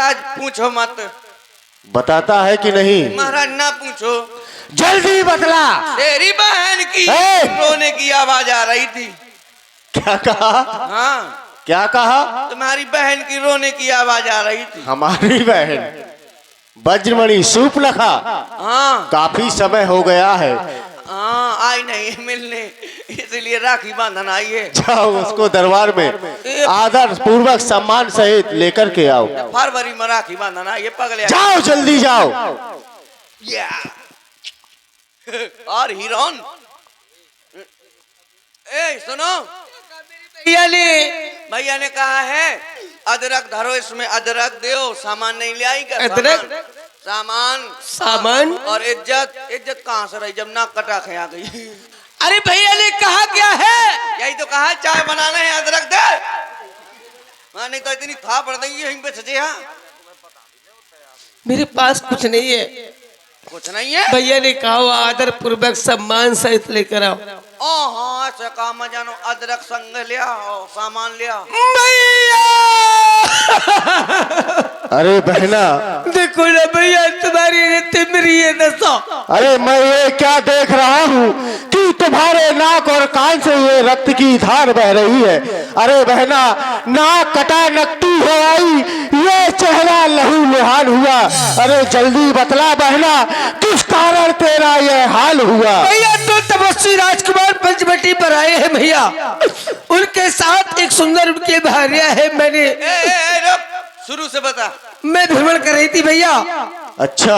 महाराज पूछो मत। बताता है कि नहीं? महाराज ना पूछो। जल्दी बतला। तेरी बहन की रोने की आवाज आ रही थी। क्या कहा? हाँ क्या कहा? तुम्हारी बहन की रोने की आवाज आ रही थी। हमारी बहन वज्रमणि सूर्पनखा हाँ काफी समय हो गया है। हाँ आई नहीं मिलने, इसलिए राखी बांधन आई है। जाओ उसको दरबार में आदर पूर्वक सम्मान सहित लेकर के आओ। फरवरी में राखी बांधन आई है पगले। जाओ जल्दी जाओ। या और हीरोन ए सुनो, भैया ने कहा है अदरक धरो, इसमें अदरक दो। सामान नहीं ले आई क्या? अदरक सामान और इज्जत। इज्जत कहाँ से रही जब नाक कटा के आ गई? अरे भैया ने कहा क्या है? यही तो कहा चाय बनाना है, अदरक दे। हाँ नहीं तो इतनी था पड़ गई है पे सजे। हाँ मेरे पास कुछ नहीं है। कुछ नहीं है? भैया ने कहा वो आदर पूर्वक सम्मान सहित लेकर आओ। ओ हाँ ऐसा काम जानो, अदरक संग लिया और सामान लिया। भैया अरे बहना देखो ना भैया, तुम्हारी तिमरी है नशा। अरे मैं ये क्या देख रहा हूँ कि तुम्हारे नाक और कान से ये रक्त की धार बह रही है। अरे बहना नाक कटा नकटी हो आई, ये चेहरा लहू लुहान हुआ। अरे जल्दी बतला बहना, किस कारण तेरा ये हाल हुआ? भैया तो तपस्वी राजकुमार पंचवटी पर आए हैं भैया, उनके साथ एक सुंदर उनकी भार्या है। मैंने शुरू से बता। मैं भ्रमण कर रही थी भैया। अच्छा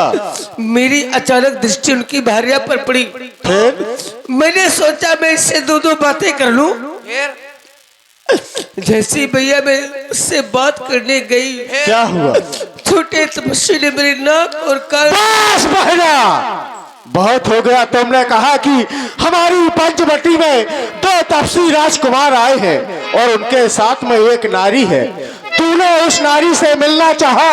मेरी अचानक दृष्टि उनकी भार्या पर पड़ी। फिर? मैंने सोचा मैं इससे दो बातें कर लूं। फिर जैसे भैया मैं उससे बात करने गई, क्या हुआ? छोटे तपस्वी ने मेरी नाक और कान। बस बहना बहुत हो गया। तुमने कहा कि हमारी पंचवटी में दो तपस्वी राजकुमार आए हैं और उनके साथ में एक नारी है। तूने उस नारी से मिलना चाहा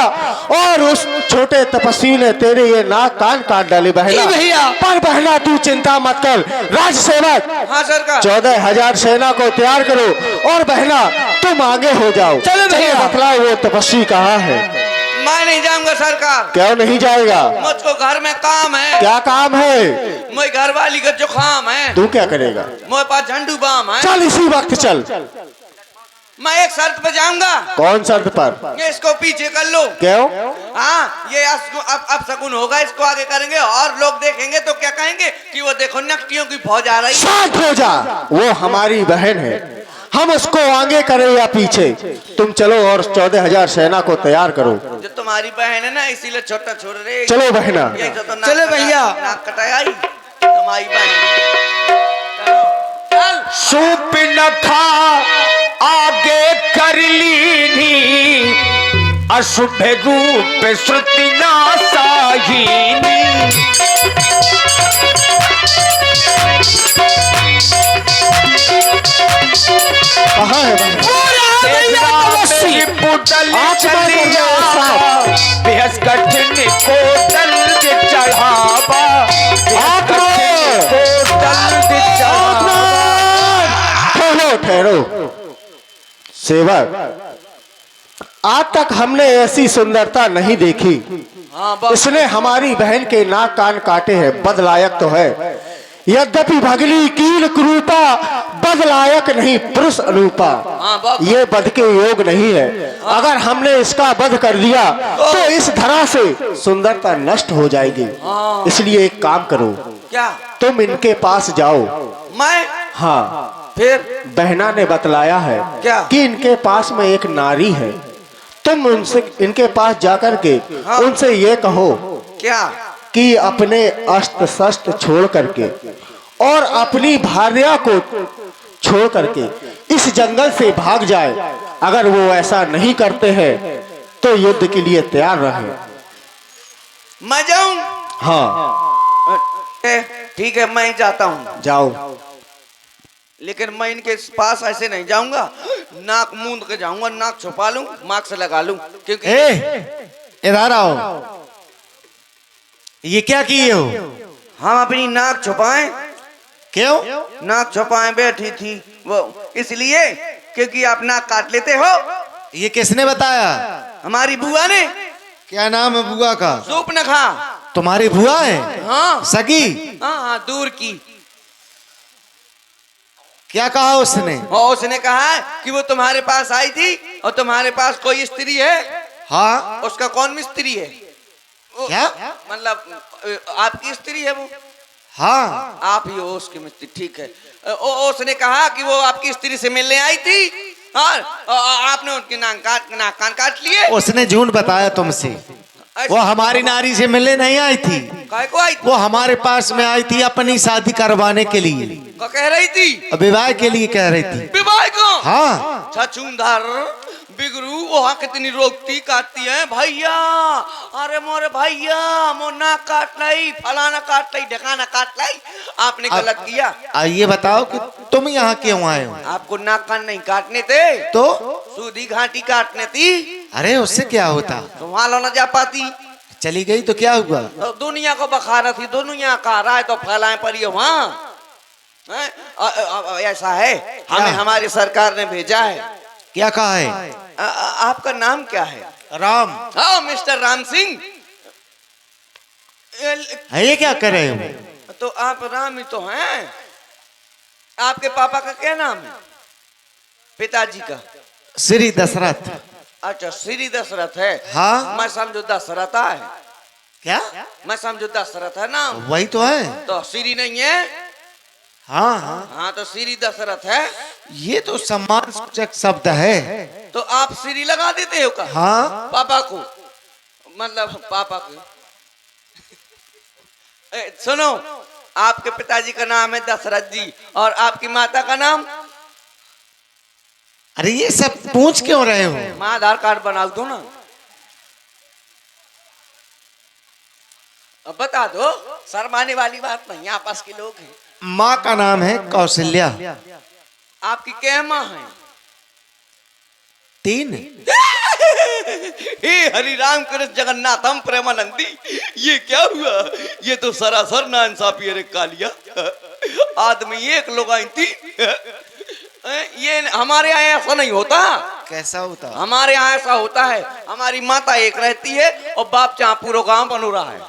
और उस छोटे तपस्वी ने तेरे ये नाक कान काट डाले बहना। भैया पर बहना तू चिंता मत कर, राज सेवक। हाँ सरकार। 14,000 सेना को तैयार करो और बहना तुम आगे हो जाओ। चलो भैया। बतलाओ वो तपस्वी कहाँ है? मैं नहीं जाऊंगा सरकार। क्यों नहीं जाएगा? मुझको घर में काम है। क्या काम है? मेरी घर वाली का जुकाम है। तू क्या करेगा? मेरे पास झंडू बाम है। चल इसी वक्त चल। मैं एक शर्त पे जाऊंगा। कौन शर्त पर? ये इसको पीछे कर लो। क्यों? हाँ ये अब शगुन होगा, इसको आगे करेंगे और लोग देखेंगे तो क्या कहेंगे कि वो देखो नकटियों की फौज आ रही है। शांत हो जा, वो हमारी बहन है। हम उसको आगे करें या पीछे, तुम चलो और 14,000 सेना को तैयार करो। जो तुम्हारी बहन है ना इसीलिए छोटा छोड़ रहे। चलो बहना। चलो भैया। नाक कटाया ही तुम्हारी बहन। चल सूर्पनखा आगे कर लीनी, अशुभ रूप श्रुति नासाहिनी। कहाँ है बहन? बेहस कठिन को दल्द चढ़ावा, ठहरो सेवक, आज तक हमने ऐसी सुंदरता नहीं देखी। इसने हमारी बहन के नाक कान काटे हैं, बदलायक तो है। यद्यपि भगली कील कुरूपा, बदलायक नहीं पुरुष अनुपा। ये बध के योग नहीं है। अगर हमने इसका वध कर दिया तो इस धरा से सुंदरता नष्ट हो जाएगी। इसलिए एक काम करो, क्या? तुम इनके पास जाओ। मैं? हाँ फिर बहना ने बतलाया है क्या? कि इनके पास में एक नारी है। तुम उनसे इनके पास जाकर के उनसे ये कहो क्या? कि अपने अस्त्र शस्त्र छोड़ करके और अपनी भार्या को छोड़ करके इस जंगल से भाग जाए। अगर वो ऐसा नहीं करते हैं तो युद्ध के लिए तैयार रहे। मैं जाऊं? हाँ ठीक है मैं जाता हूँ। जाओ। लेकिन मैं इनके पास ऐसे नहीं जाऊंगा, नाक मूंद के जाऊंगा, नाक छुपा लूं, मास्क लगा लूं, क्योंकि इधर आओ। ये क्या किए हो? हम अपनी नाक छुपाएं। क्यों? नाक छुपाएं बैठी थी वो, इसलिए क्योंकि आप नाक काट लेते हो। ये किसने बताया? हमारी बुआ ने। क्या नाम है बुआ का? सूपनखा। तुम्हारी बुआ है? हाँ सगी? हाँ हाँ, दूर की। क्या कहा उसने? और उसने कहा कि वो तुम्हारे पास आई थी और तुम्हारे पास कोई स्त्री है। हाँ। उसका कौन मिस्त्री है? क्या? मतलब आपकी स्त्री है वो? हाँ। आप ही हो उसकी मिस्त्री, ठीक है। उसने कहा कि वो आपकी स्त्री से मिलने आई थी और आपने उनके नाक कान काट लिए। उसने झूठ बताया तुमसे। वो हमारी नारी से मिलने नहीं आई थी। काहे को आई थी? वो हमारे पास में आई थी अपनी शादी करवाने के लिए। क्या कह रही थी? विवाह के लिए कह रही थी। विवाह को? हाँ। छछूंदर बिगरू वहाँ कितनी रोकती काटती है भैया। अरे मोरे भैया, मो नाक काट लाई, फलाना काट लाई, ढकाना काट लाई। आपने गलत किया। ये बताओ कि तुम यहाँ क्यों आए हो? आपको नाक कान नहीं काटने थे तो सूदी घाटी काटने थी। अरे उससे क्या होता? तो वहां लो न जा पाती। चली गई तो क्या हुआ? तो दुनिया को बखाना थी, दुनिया का राय तो फैलाए पर ये वहाँ ऐसा है। हमें हमारी सरकार ने भेजा है। क्या कहा है? आपका नाम क्या है? राम। हाँ मिस्टर राम सिंह। ये क्या कर रहे हो? तो आप राम ही तो हैं। आपके पापा का क्या नाम है? पिताजी का? श्री दशरथ। अच्छा, श्री दशरथ है। हाँ। मैं समझो दशरथ है। क्या? मैं समझो दशरथ है ना। वही तो है। तो श्री नहीं है? हाँ हाँ। हाँ तो श्री दशरथ है। ये तो सम्मान सूचक शब्द है। तो आप श्री लगा देते हो का? हाँ। पापा को, मतलब पापा को। सुनो, आपके पिताजी का नाम है दशरथ जी और आपकी माता का नाम? अरे ये सब पूछ क्यों रहे हो? माँ आधार कार्ड बना दो ना। अब बता दो, शर्माने वाली बात नहीं, आपस के लोग हैं। माँ का नाम है कौशल्या। आपकी क्या माँ है? 3। हे हरि राम कृष्ण जगन्नाथम प्रेमानंदी। ये क्या हुआ? ये तो सरासर नाइंसाफी है रे कालिया। आदमी एक लोग आई थी। ये हमारे यहाँ ऐसा नहीं होता। कैसा होता? हमारे यहाँ ऐसा होता है, हमारी माता एक रहती है और बाप जहाँ पूरा गांव बन रहा है।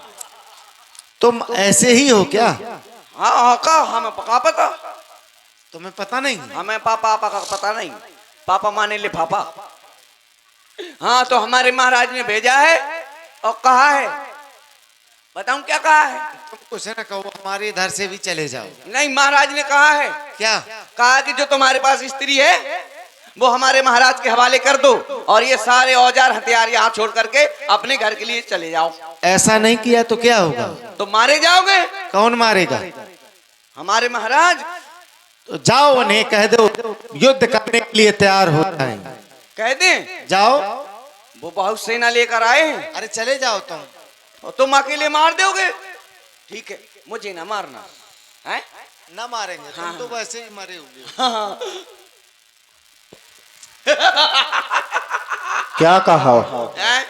तुम ऐसे ही हो क्या? हाँ हाँ, का हमें पका पता? तुम्हें पता नहीं? हमें पापा का पता नहीं। पापा माने ले पापा। हाँ तो हमारे महाराज ने भेजा है और कहा है, बताऊं क्या कहा है? तुम कुछ ना कहो, हमारे इधर से भी चले जाओ। नहीं, महाराज ने कहा है। क्या? कहा कि जो तुम्हारे पास स्त्री है वो हमारे महाराज के हवाले कर दो और ये सारे औजार हथियार यहाँ छोड़ करके अपने घर के लिए चले जाओ। ऐसा नहीं किया तो क्या होगा? तो मारे जाओगे। कौन मारेगा? हमारे महाराज। तो जाओ, उन्हें कह दो युद्ध करने के लिए तैयार हो जाएं। कह दें? जाओ। वो बहुत सेना लेकर आए हैं। अरे चले जाओ तुम। और तुम अकेले मार दोगे? ठीक है, मुझे ना मारना है। ना मारेंगे। हाँ। तुम तो वैसे ही मरे हुए। हाँ। क्या कहा? हैं?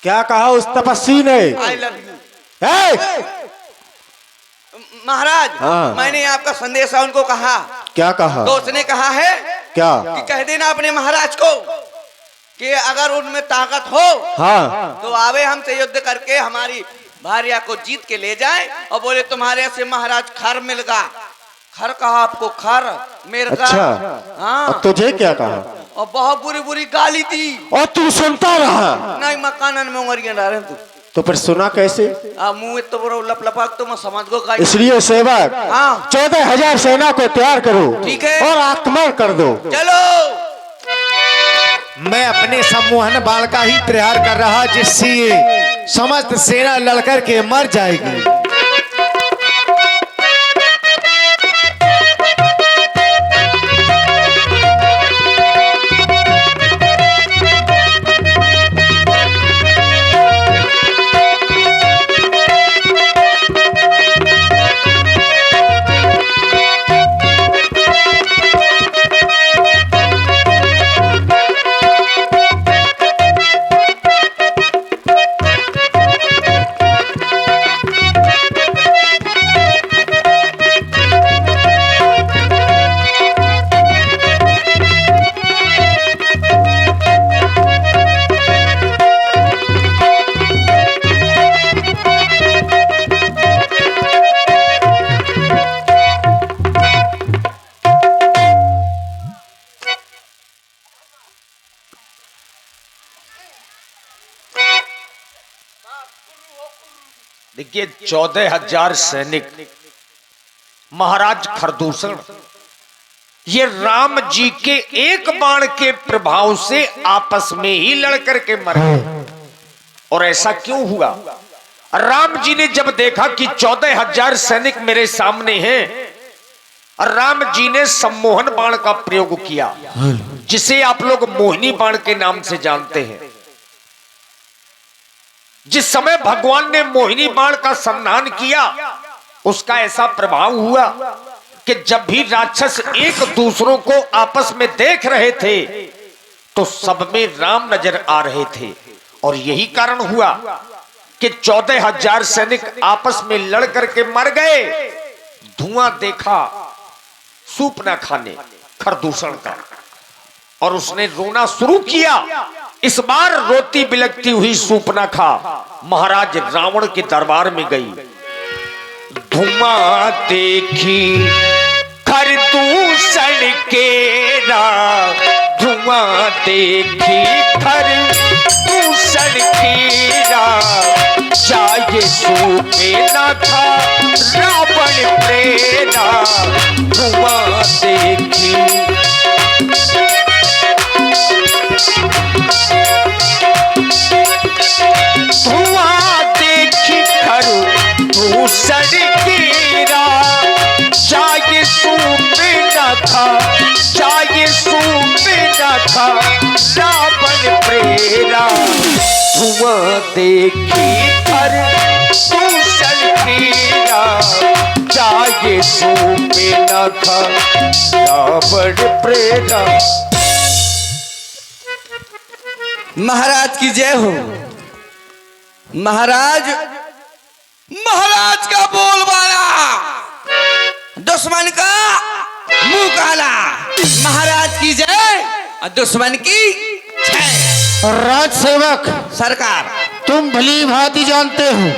क्या कहा उस तपस्वी ने? I love you। ए! महाराज, हाँ। मैंने आपका संदेश उनको कहा। क्या कहा? तो उसने कहा है क्या? कि कह देना अपने महाराज को कि अगर उनमें ताकत हो हाँ। तो आवे हमसे युद्ध करके हमारी भार्या को जीत के ले जाए और बोले तुम्हारे से महाराज खर मिलगा। खर कहा आपको? खर मेरे का। अच्छा। हाँ। और तुझे क्या कहा? और बहुत बुरी बुरी गाली दी। और तू सुनता रहा? नहीं, मकानन में उंगलियां डाले तू। तो फिर सुना कैसे? मुंह तो बड़ा लप लपाक तो मैं समझ गो का। इसलिए सेवक, हाँ। 14,000 सेना को तैयार करो। ठीक है। और आक्रमण कर दो। चलो। मैं अपने सम्मोहन बाण का ही प्रहार कर रहा, जिससे ये समस्त सेना लड़कर के मर जाएगी। देखिए 14,000 सैनिक महाराज खरदूषण ये राम जी के एक बाण के प्रभाव से आपस में ही लड़कर के मर गए। और ऐसा क्यों हुआ? राम जी ने जब देखा कि 14,000 सैनिक मेरे सामने हैं, राम जी ने सम्मोहन बाण का प्रयोग किया, जिसे आप लोग मोहिनी बाण के नाम से जानते हैं। जिस समय भगवान ने मोहिनी बाण का संधान किया, उसका ऐसा प्रभाव हुआ कि जब भी राक्षस एक दूसरों को आपस में देख रहे थे तो सब में राम नजर आ रहे थे। और यही कारण हुआ कि 14,000 सैनिक आपस में लड़ करके मर गए। धुआं देखा सूप न खाने खरदूषण का, और उसने रोना शुरू किया। इस बार रोती बिलखती हुई सूपनाखा महाराज रावण के दरबार में गई। धुआं देखी खरदूषण केरा, धुआं देखी खरदूषण केरा, चाहे सूपे न था रावण प्रेरा। धुआं देखी धुआं देखी खरदूषण केरा, चाहे सूपे न था, चाहे सूपे न था रावण प्रेरा। धुआं देखी खरदूषण केरा, चाहे सूपे न था रावण प्रेरा। महाराज की जय हो। महाराज का बोलबाला, दुश्मन का मुंह काला। महाराज की जय और दुश्मन की जय। राज सेवक सरकार, तुम भली भांति जानते हो,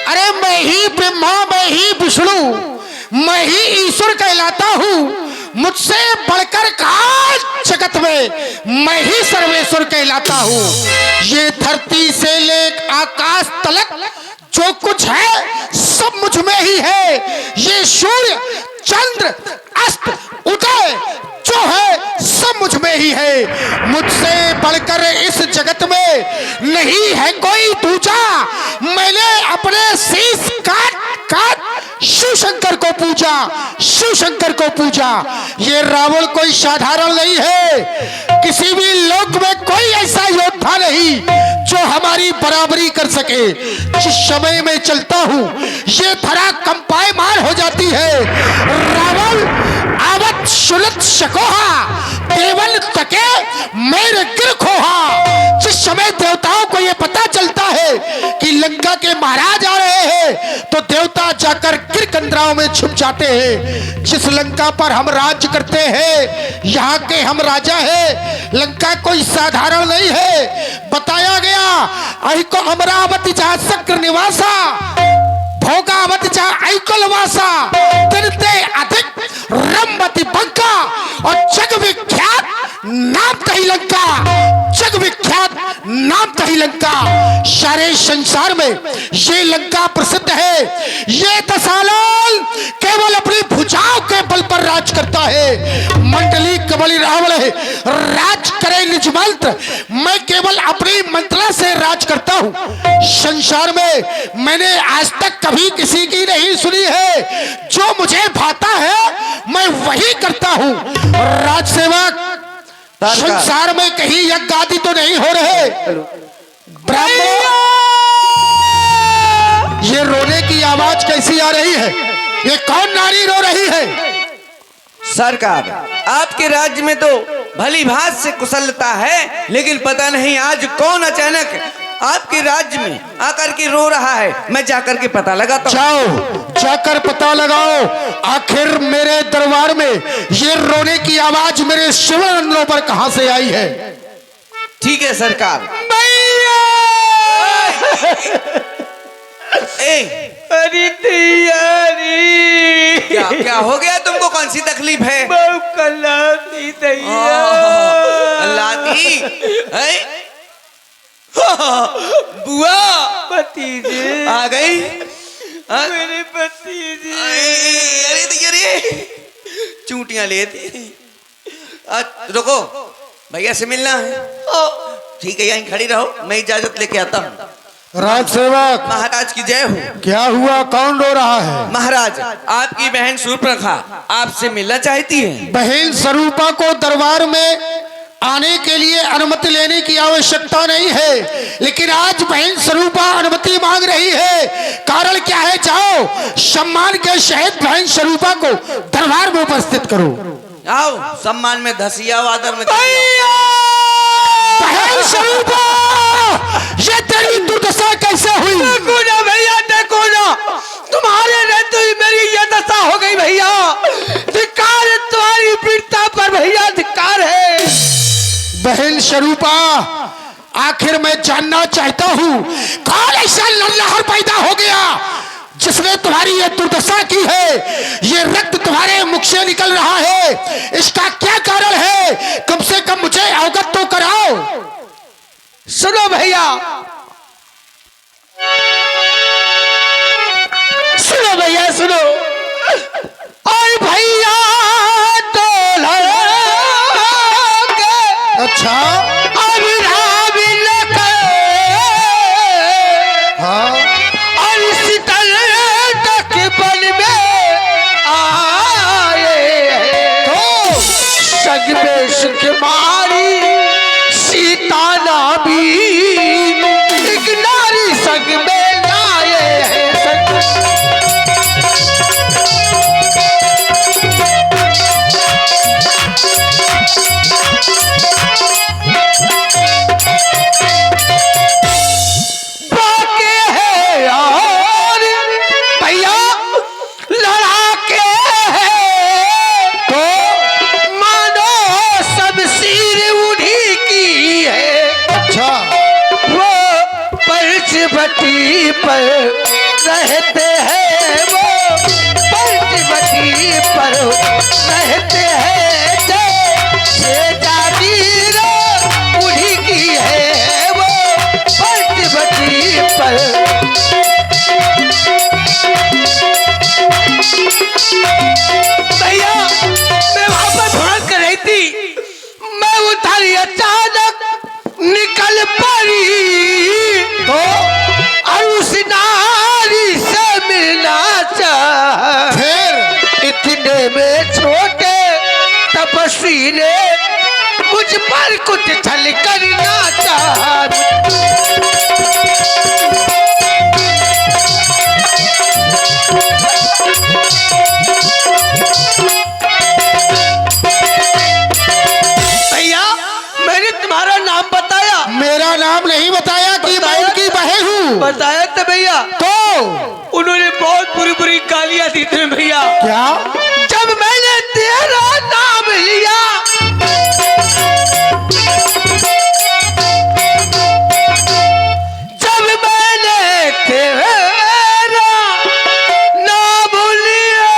अरे मैं ही ब्रह्मा, मैं ही विष्णु, मैं ही ईश्वर कहलाता हूँ। मुझसे बढ़कर कहा जगत में मैं ही सर्वेश्वर कहलाता हूँ। ये धरती से लेकर आकाश तलक जो कुछ है सब मुझ में ही है। ये सूर्य चंद्र अस्त उदय जो है सब मुझ में ही है। मुझसे बढ़कर इस जगत में नहीं है कोई दूजा। मैंने अपने शीश काट काट शिव शंकर को पूजा, शिव शंकर को पूजा। ये रावण कोई साधारण नहीं है। किसी भी लोक में कोई ऐसा योद्धा नहीं जो हमारी बराबरी कर सके। जिस समय में चलता हूँ ये धरा कंपायमान हो जाती है। रावण आवत सुलत शकोहा, देवन तके मेरे गिर खोहा। जिस समय देवताओं को ये पता चलता है कि लंका के महाराज आ रहे हैं तो देवता जाकर गिर कंदराओं में छुप जाते हैं। जिस लंका पर हम राज्य करते हैं, यहाँ के हम राजा हैं। लंका कोई साधारण नहीं है। बताया गया अहिको अमरावती जहाँ शक्र निवासा, भोगावती जहाँ ऐकुलवासा, तिनते अधिक रमवती बंका, और जग विख्यात नाम कही लंका, जग विख्यात नाम कही लंका। सारे संसार में ये लंका प्रसिद्ध है। ये दशालाल केवल अपनी भुजाओं के बल पर राज करता है। मंडली कबली रावण है, राज करे निज मंत्र। मैं केवल अपनी मंत्रा से राज करता हूँ। संसार में मैंने आज तक कभी किसी की नहीं सुनी है। जो मुझे भाता है मैं वही करता हूँ। राज सेवक, संसार में कहीं यज्ञ आदि तो नहीं हो रहे। ब्राह्मण, ये रोने की आवाज कैसी आ रही है? ये कौन नारी रो रही है? सरकार, आपके राज्य में तो भली भांति से कुशलता है, लेकिन पता नहीं आज कौन अचानक आपके राज्य में आकर के रो रहा है। मैं जाकर के पता लगाता हूं। जाओ, जाकर पता लगाओ आखिर मेरे दरबार में ये रोने की आवाज मेरे शिवनंदनों पर कहां से आई है। ठीक है सरकार। अरे तैयारी क्या क्या हो गया तुमको? कौन सी तकलीफ है? कलाती लाती है? बुआ भतीजे, आ गई हाँ? मेरे भतीजे। अरे चूटियां ले दी। रुको, भैया से मिलना है। ठीक है, यहीं खड़ी रहो, मैं इजाजत लेके आता हूँ। राजसेवक, महाराज की जय हो। क्या हुआ? कौन रो रहा है? महाराज, आपकी बहन शूर्पणखा आपसे मिलना चाहती है। बहन स्वरूपा को दरबार में आने के लिए अनुमति लेने की आवश्यकता नहीं है, लेकिन आज बहन स्वरूपा अनुमति मांग रही है। कारण क्या है? जाओ, सम्मान के सहित बहन स्वरूपा को दरबार में उपस्थित करो। आओ, सम्मान में धसिया वादर में बहन स्वरूपा, ये तेरी दुर्दशा कैसे हुई? देखो ना भैया, देखो ना, तुम्हारे रहते ही मेरी ये दशा हो गई भैया। धिक्कार है तुम्हारी वीरता पर भैया, धिक्कार है। बहन स्वरूपा, आखिर मैं जानना चाहता हूँ, कौन ऐसा लल्लाहर पैदा हो गया जिसने तुम्हारी ये दुर्दशा की है? ये रक्त तुम्हारे मुख से निकल रहा है, इसका क्या कारण है? कम से कम मुझे अवगत तो कराओ। सुनो भैया, सुनो भैया, सुनो। और भैया तो अच्छा, हाँ, और शीतल तक बन में आए तो संग में सुख मारी सीता नाबी, एक नारी संग में लाए हैं। पंचवटी पर रहते हैं वो, पंचवटी पर रहते हैं जैसे जागीर उन्हीं की है वो, पंचवटी पर। भैया, मैं वहां पर भ्रमण कर रही थी, मैं उधर अचानक निकल पड़ी तो उस नारी से मिलना चाह। फिर इतने में छोटे तपस्वी ने मुझ पर कुछ छल करना चाह। भैया, मैंने तुम्हारा नाम बताया? मेरा नाम नहीं बताया कि मैं उनकी बहन हूँ। बताया तो भैया, तो उन्होंने बहुत बुरी बुरी गालियां दी थी भैया। क्या? जब मैंने तेरा नाम लिया, जब मैंने तेरा नाम लिया,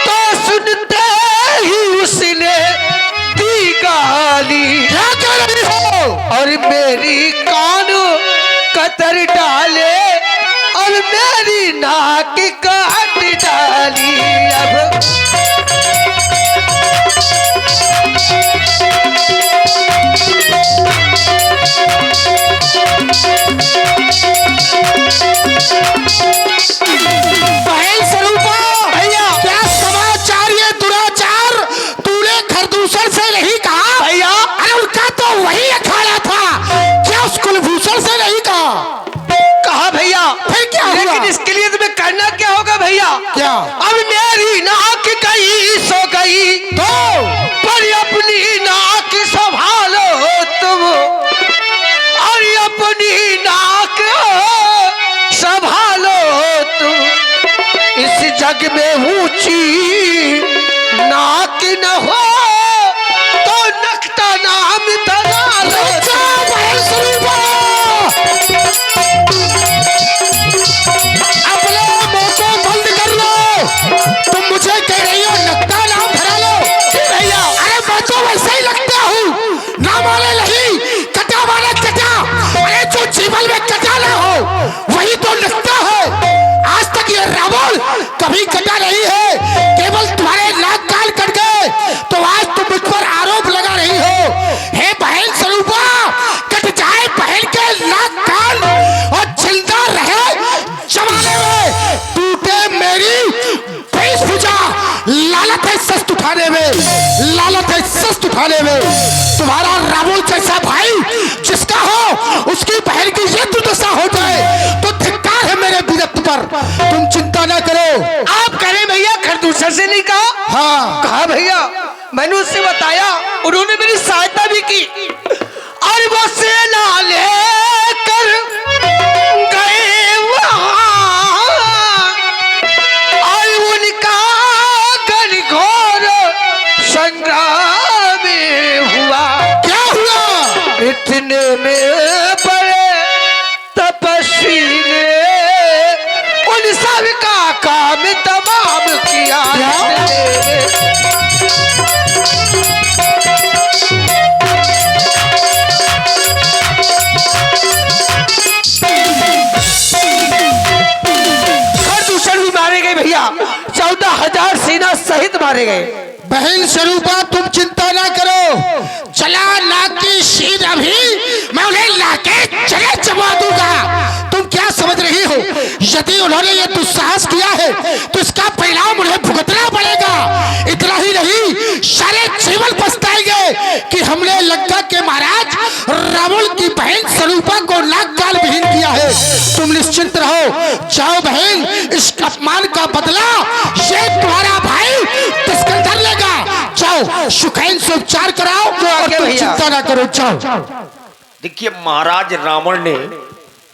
तो सुनते ही उसने दी गाली। क्या कह रही हो? और मेरी कान कतर डाले और मेरी नाक काट डाली। अब बहन स्वरूपा, भैया, क्या समाचार? ये दुराचार तूने खरदूषण से नहीं कहा? भैया, अरे उनका तो वही अखाड़ा था, क्या उस कुलभूषण से नहीं कहा? कहा भैया। फिर क्या हुआ? लेकिन इसके लिए तुम्हें करना क्या होगा भैया? क्या? अब मेरी नाक गई सो गई तो पर अपनी नाक संभालो तुम, और अपनी नाक संभालो तुम। इस जग में ऊंची नाक न हो तो नक्शा नाम धरा लो। बहन स्वरूपा, अपने मुंह को बंद कर लो। तुम मुझे कह रही हो नक्शा नाम धरा लो? भैया, अरे मैं तो वैसे ही लगता हूँ, ना माने नहीं, कटा माने कटा। कपाल में कटा ना हो वही तो नचता है। आज तक ये रावण कभी कटा नहीं है, केवल तुम्हारे नाक कान कट गए तो आज तुम मुझ पर आरोप लगा रही हो। हे बहन स्वरूपा, कट जाए बहन के नाक कान और जिंदा रहे जमाने में टूटे मेरी वेशभूषा। लालत है सस्त उठाने में, लालत है सस्त उठाने में। तुम्हारा रावण जैसा भाई जिसका हो उसकी बहन की ये दुर्दशा हो जाए तो धिक्कार है मेरे वीरत्व पर। तुम चिंता ना करो। आप कह रहे भैया खरदूसर से नहीं कहा? हाँ कहा भैया, मैंने उससे बताया, उन्होंने मेरी सहायता भी की और वो सेना लेकर गए वहां और उनका घनघोर संग्राम हुआ। क्या हुआ? इतने में बड़े तपस्वी ने उन सब का काम तमाम किया। खरदूषण भी मारे गए भैया, 14,000 सेना सहित मारे गए। बहन स्वरूपा तुम चिंता ना करो, चला नाक की शीर अभी मैं उन्हें लाके चले चबा दूंगा। तुम क्या समझ रही हो? यदि उन्होंने ये दुस्साहस किया है तो इसका परिणाम उन्हें भुगतना पड़ेगा। इतना ही नहीं, सारे जीवन पछताएंगे कि हमने लंका के महाराज रावण की बहन स्वरूपा को नाक काल विहीन किया है। तुम निश्चिंत रहो, जाओ बहन, इस अपमान का बदला ये तुम्हारा भाई दुष्कंधर लेगा। जाओ सुखैन से उपचार कराओ और तुम चिंता ना करो, जाओ। देखिए महाराज रावण ने